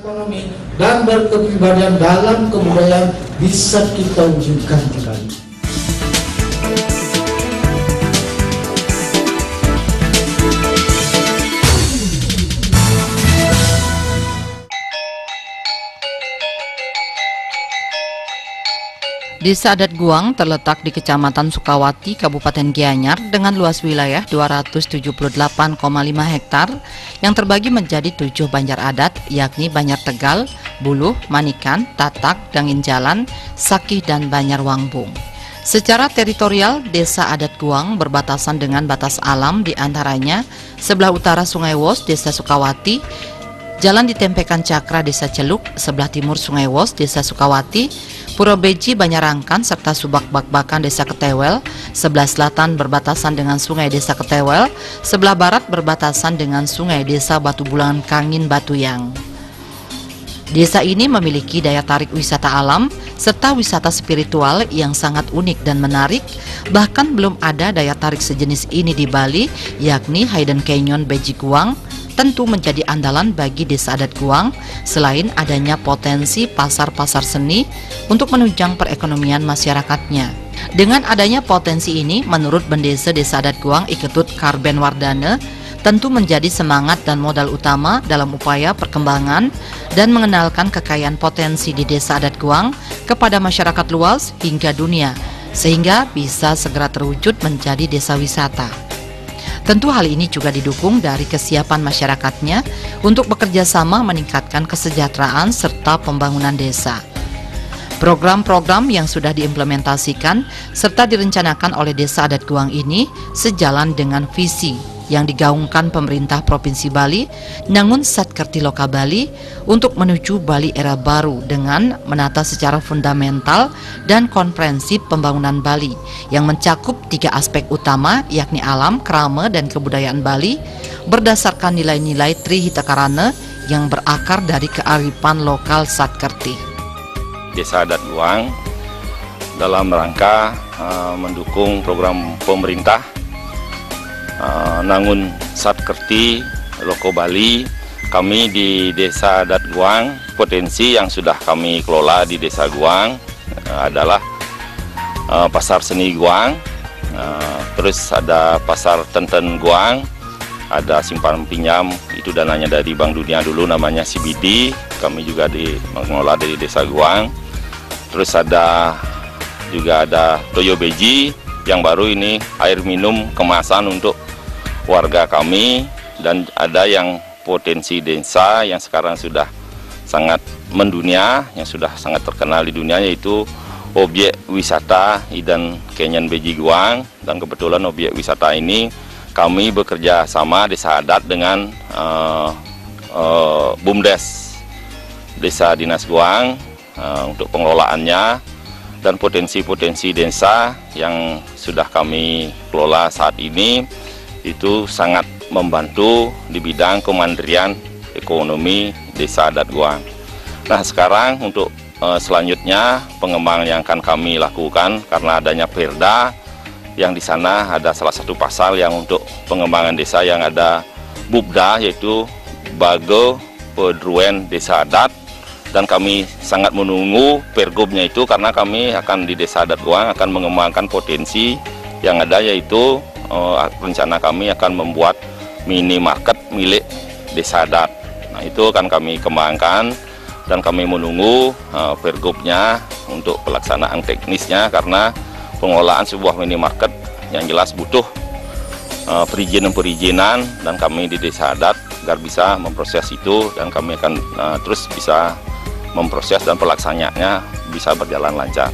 ekonomi dan berkepribadian dalam kebudayaan bisa kita wujudkan kembali. Desa Adat Guang terletak di Kecamatan Sukawati, Kabupaten Gianyar dengan luas wilayah 278,5 hektar yang terbagi menjadi 7 banjar adat, yakni Banjar Tegal, Buluh, Manikan, Tatak, Dangin Jalan, Sakih, dan Banjar Wangbung. Secara teritorial, Desa Adat Guang berbatasan dengan batas alam, di antaranya sebelah utara Sungai Wos, Desa Sukawati, Jalan Ditempekan Cakra, Desa Celuk, sebelah timur Sungai Wos, Desa Sukawati, Pura Beji, Banyarangkan, serta Subak Bakbakan, Desa Ketewel. Sebelah selatan berbatasan dengan Sungai, Desa Ketewel. Sebelah barat berbatasan dengan Sungai, Desa Batu Bulangan Kangin, Batuyang. Desa ini memiliki daya tarik wisata alam serta wisata spiritual yang sangat unik dan menarik. Bahkan belum ada daya tarik sejenis ini di Bali, yakni Hidden Canyon Beji Guang. Tentu menjadi andalan bagi Desa Adat Guang, selain adanya potensi pasar-pasar seni untuk menunjang perekonomian masyarakatnya. Dengan adanya potensi ini, menurut Bendesa Desa Adat Guang Iketut Karben Wardana, tentu menjadi semangat dan modal utama dalam upaya perkembangan dan mengenalkan kekayaan potensi di Desa Adat Guang kepada masyarakat luas hingga dunia, sehingga bisa segera terwujud menjadi desa wisata. Tentu hal ini juga didukung dari kesiapan masyarakatnya untuk bekerja sama meningkatkan kesejahteraan serta pembangunan desa. Program-program yang sudah diimplementasikan serta direncanakan oleh Desa Adat Guang ini sejalan dengan visi yang digaungkan pemerintah Provinsi Bali, Nangun Satkerti Loka Bali, untuk menuju Bali era baru dengan menata secara fundamental dan komprehensif pembangunan Bali yang mencakup 3 aspek utama, yakni alam, krama, dan kebudayaan Bali berdasarkan nilai-nilai Trihitakarana yang berakar dari kearifan lokal Satkerti. Desa Adat Guang dalam rangka mendukung program pemerintah Nangun Satkerti Loko Bali. Kami di Desa Adat Guang, potensi yang sudah kami kelola di Desa Guang adalah Pasar Seni Guang, terus ada Pasar Tenten Guang, ada simpan pinjam, itu dananya dari Bank Dunia dulu namanya CBD, kami juga mengelola dari Desa Guang. Terus juga ada Toyo Beji yang baru ini, air minum kemasan untuk warga kami, dan ada yang potensi desa yang sekarang sudah sangat mendunia, yang sudah sangat terkenal di dunia, yaitu objek wisata Hidden Canyon Beji Guang. Dan kebetulan objek wisata ini kami bekerja sama Desa Adat dengan BUMDes Desa Dinas Guang untuk pengelolaannya, dan potensi-potensi desa yang sudah kami kelola saat ini itu sangat membantu di bidang kemandirian ekonomi Desa Adat Guang. Nah, sekarang untuk selanjutnya pengembangan yang akan kami lakukan, karena adanya Perda yang di sana ada salah satu pasal yang untuk pengembangan desa yang ada BUBDA, yaitu Bago Pedruen Desa Adat, dan kami sangat menunggu pergubnya itu, karena kami akan di Desa Adat Guang akan mengembangkan potensi yang ada, yaitu rencana kami akan membuat minimarket milik Desa Adat. Nah, itu akan kami kembangkan dan kami menunggu pergubnya untuk pelaksanaan teknisnya, karena pengelolaan sebuah minimarket yang jelas butuh perizinan, dan kami di Desa Adat agar bisa memproses itu, dan kami akan terus bisa memproses dan pelaksanaannya bisa berjalan lancar.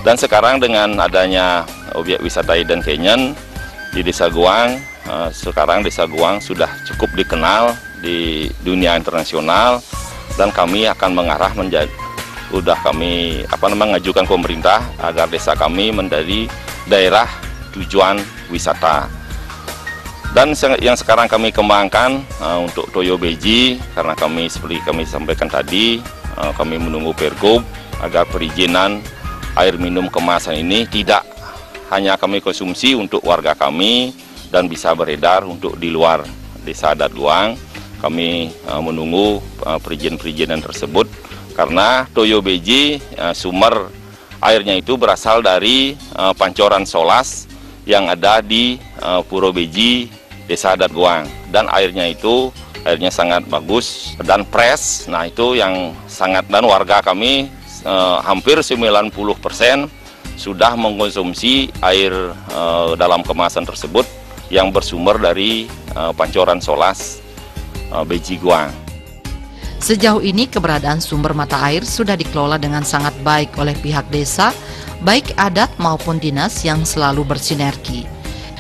Dan sekarang dengan adanya objek wisata Hidden Canyon di Desa Guang, sekarang Desa Guang sudah cukup dikenal di dunia internasional, dan kami akan mengarah kami mengajukan pemerintah agar desa kami menjadi daerah tujuan wisata. Dan yang sekarang kami kembangkan untuk Toyo Beji, karena kami seperti kami sampaikan tadi, kami menunggu pergub agar perizinan air minum kemasan ini tidak hanya kami konsumsi untuk warga kami dan bisa beredar untuk di luar Desa Adat Guang. kami menunggu perizinan tersebut karena Toyo Beji sumber airnya itu berasal dari Pancoran Solas yang ada di Puro Beji, Desa Adat Guang, dan airnya sangat bagus dan fresh. Nah, itu yang sangat, dan warga kami hampir 90% sudah mengkonsumsi air dalam kemasan tersebut yang bersumber dari Pancoran Solas Beji Guang. Sejauh ini keberadaan sumber mata air sudah dikelola dengan sangat baik oleh pihak desa, baik adat maupun dinas yang selalu bersinergi.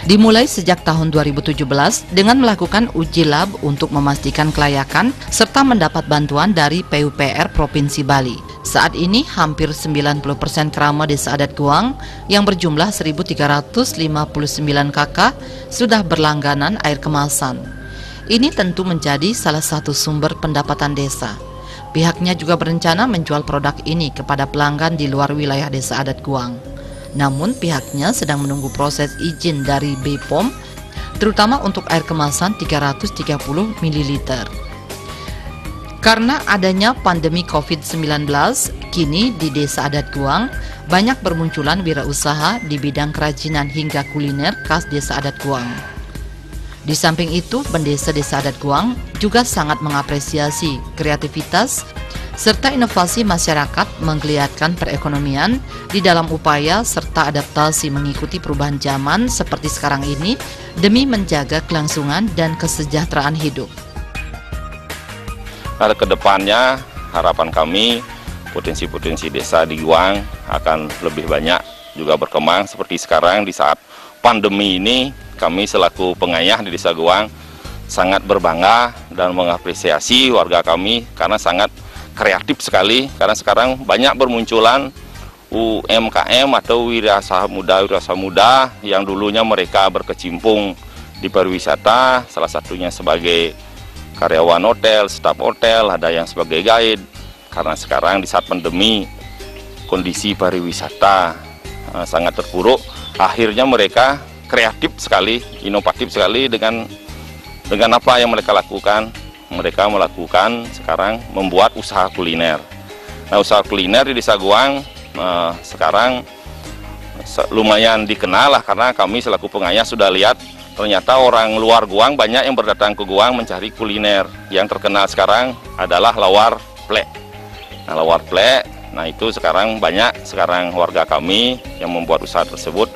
Dimulai sejak tahun 2017 dengan melakukan uji lab untuk memastikan kelayakan serta mendapat bantuan dari PUPR Provinsi Bali. Saat ini hampir 90% kerama Desa Adat Guang yang berjumlah 1.359 KK sudah berlangganan air kemasan. Ini tentu menjadi salah satu sumber pendapatan desa. Pihaknya juga berencana menjual produk ini kepada pelanggan di luar wilayah Desa Adat Guang. Namun pihaknya sedang menunggu proses izin dari BPOM, terutama untuk air kemasan 330 ml. Karena adanya pandemi COVID-19, kini di Desa Adat Guang banyak bermunculan wirausaha di bidang kerajinan hingga kuliner khas Desa Adat Guang. Di samping itu, Pendesa Desa Adat Guang juga sangat mengapresiasi kreativitas serta inovasi masyarakat menggeliatkan perekonomian di dalam upaya serta adaptasi mengikuti perubahan zaman seperti sekarang ini demi menjaga kelangsungan dan kesejahteraan hidup. Nah, ke depannya harapan kami potensi-potensi desa di Guang akan lebih banyak juga berkembang seperti sekarang di saat pandemi ini. Kami selaku pengayah di Desa Guang sangat berbangga dan mengapresiasi warga kami karena sangat kreatif sekali, karena sekarang banyak bermunculan UMKM atau wirausaha muda yang dulunya mereka berkecimpung di pariwisata, salah satunya sebagai karyawan hotel, staf hotel, ada yang sebagai guide. Karena sekarang di saat pandemi kondisi pariwisata sangat terpuruk, akhirnya mereka kreatif sekali, inovatif sekali dengan apa yang mereka lakukan. Mereka melakukan sekarang membuat usaha kuliner. Nah, usaha kuliner di Desa Guang sekarang lumayan dikenal lah, karena kami selaku pengayah sudah lihat ternyata orang luar Guang banyak yang berdatang ke Guang mencari kuliner. Yang terkenal sekarang adalah lawar plek. Nah, lawar plek, nah itu sekarang banyak warga kami yang membuat usaha tersebut.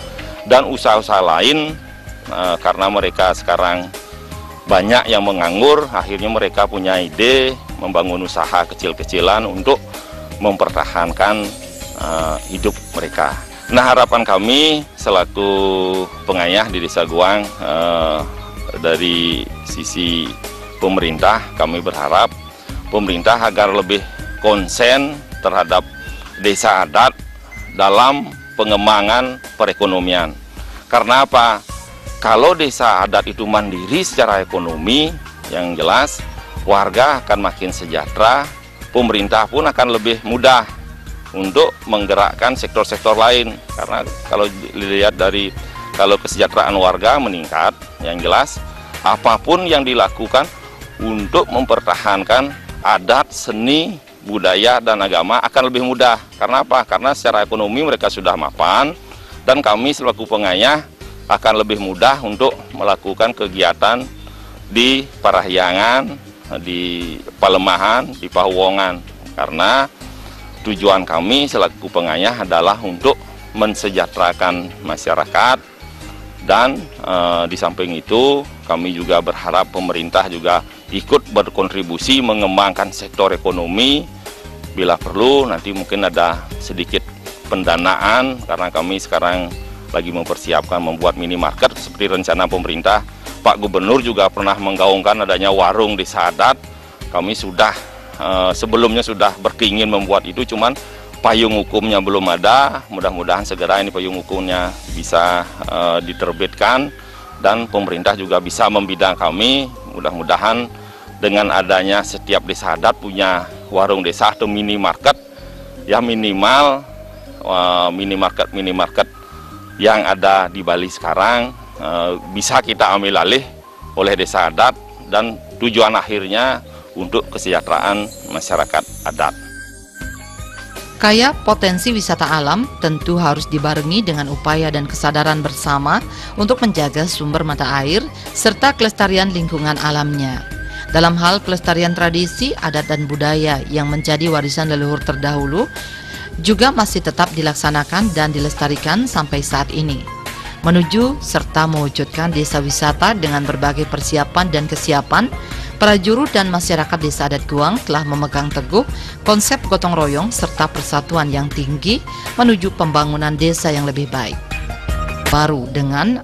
Dan usaha-usaha lain karena mereka sekarang banyak yang menganggur, akhirnya mereka punya ide membangun usaha kecil-kecilan untuk mempertahankan hidup mereka. Nah, harapan kami selaku pengayah di Desa Guang dari sisi pemerintah, kami berharap pemerintah agar lebih konsen terhadap desa adat dalam pengembangan perekonomian. Karena apa? Kalau desa adat itu mandiri secara ekonomi, yang jelas warga akan makin sejahtera, pemerintah pun akan lebih mudah untuk menggerakkan sektor-sektor lain. Karena kalau dilihat kalau kesejahteraan warga meningkat, yang jelas apapun yang dilakukan untuk mempertahankan adat, seni, budaya dan agama akan lebih mudah. Karena apa? Karena secara ekonomi mereka sudah mapan, dan kami selaku pengayah akan lebih mudah untuk melakukan kegiatan di Parahyangan, di Palemahan, di Pahwongan. Karena tujuan kami selaku pengayah adalah untuk mensejahterakan masyarakat, dan di samping itu kami juga berharap pemerintah juga ikut berkontribusi mengembangkan sektor ekonomi. Bila perlu nanti mungkin ada sedikit pendanaan, karena kami sekarang lagi mempersiapkan membuat minimarket seperti rencana pemerintah. Pak Gubernur juga pernah menggaungkan adanya warung desa adat. Kami sudah sebelumnya sudah berkeinginan membuat itu, cuman payung hukumnya belum ada. Mudah-mudahan segera ini payung hukumnya bisa diterbitkan dan pemerintah juga bisa membidang kami. Mudah-mudahan dengan adanya setiap desa adat punya warung desa atau minimarket, ya minimal minimarket yang ada di Bali sekarang bisa kita ambil alih oleh desa adat, dan tujuan akhirnya untuk kesejahteraan masyarakat adat. Kaya potensi wisata alam tentu harus dibarengi dengan upaya dan kesadaran bersama untuk menjaga sumber mata air serta kelestarian lingkungan alamnya. Dalam hal pelestarian tradisi, adat dan budaya yang menjadi warisan leluhur terdahulu juga masih tetap dilaksanakan dan dilestarikan sampai saat ini. Menuju serta mewujudkan desa wisata dengan berbagai persiapan dan kesiapan, prajurut dan masyarakat desa adat Guang telah memegang teguh konsep gotong royong serta persatuan yang tinggi menuju pembangunan desa yang lebih baik. Baru dengan